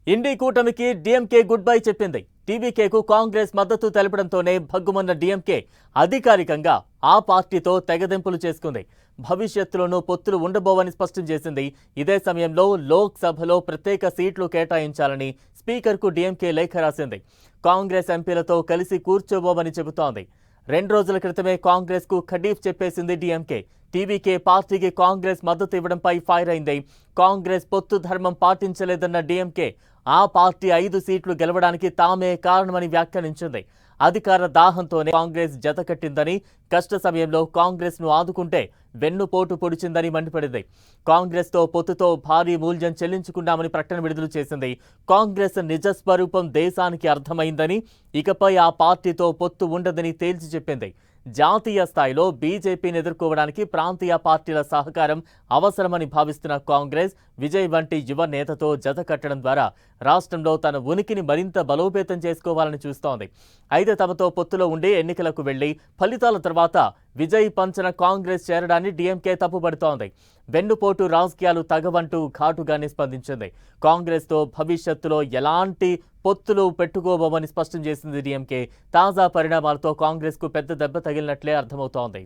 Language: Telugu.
ఇండి కూటమికి డీఎంకే గుడ్ బై చెప్పింది. టీవీకేకు కాంగ్రెస్ మద్దతు తెలపడంతోనే భగ్గుమన్న డీఎంకే అధికారికంగా ఆ పార్టీతో తెగదెంపులు చేసుకుంది. భవిష్యత్తులోనూ పొత్తులు ఉండబోవని స్పష్టం చేసింది. ఇదే సమయంలో లోక్సభలో ప్రత్యేక సీట్లు కేటాయించాలని స్పీకర్కు డీఎంకే లేఖ రాసింది. కాంగ్రెస్ ఎంపీలతో కలిసి కూర్చోబోవని చెబుతోంది. 2 రోజుల క్రితమే కాంగ్రెస్కు ఖడీఫ్ చెప్పేసింది డీఎంకే. టీవీకే పార్టీకి కాంగ్రెస్ మద్దతు ఇవ్వడంపై ఫైర్ అయింది. కాంగ్రెస్ పొత్తు ధర్మం పాటించలేదన్న డీఎంకే ఆ పార్టీ 5 సీట్లు గెలవడానికి తామే కారణమని వ్యాఖ్యానించింది. అధికార దాహంతోనే కాంగ్రెస్ జతకట్టిందని, కష్ట సమయంలో కాంగ్రెస్ ను ఆదుకుంటే వెన్నుపోటు పొడిచిందని మండిపడింది. కాంగ్రెస్తో పొత్తుతో భారీ మూల్యం చెల్లించుకున్నామని ప్రకటన విడుదల చేసింది. కాంగ్రెస్ నిజస్వరూపం దేశానికి అర్థమైందని, ఇకపై ఆ పార్టీతో పొత్తు ఉండదని తేల్చి చెప్పింది. జాతీయ స్థాయిలో బీజేపీని ఎదుర్కోవడానికి ప్రాంతీయ పార్టీల సహకారం అవసరమని భావిస్తున్న కాంగ్రెస్ విజయ్ వంటి యువ నేతతో జత కట్టడం ద్వారా రాష్ట్రంలో తన ఉనికిని మరింత బలోపేతం చేసుకోవాలని చూస్తోంది. అయితే తమతో పొత్తులో ఉండి ఎన్నికలకు వెళ్లి ఫలితాల తర్వాత విజయ్ పంచన కాంగ్రెస్ చేరడాన్ని డీఎంకే తప్పుపడుతోంది. వెన్నుపోటు రాజకీయాలు తగవంటూ ఘాటుగానే స్పందించింది. కాంగ్రెస్తో భవిష్యత్తులో ఎలాంటి పొత్తులు పెట్టుకోబోమని స్పష్టం చేసింది డీఎంకే. తాజా పరిణామాలతో కాంగ్రెస్కు పెద్ద దెబ్బ తగిలినట్లే అర్థమవుతోంది.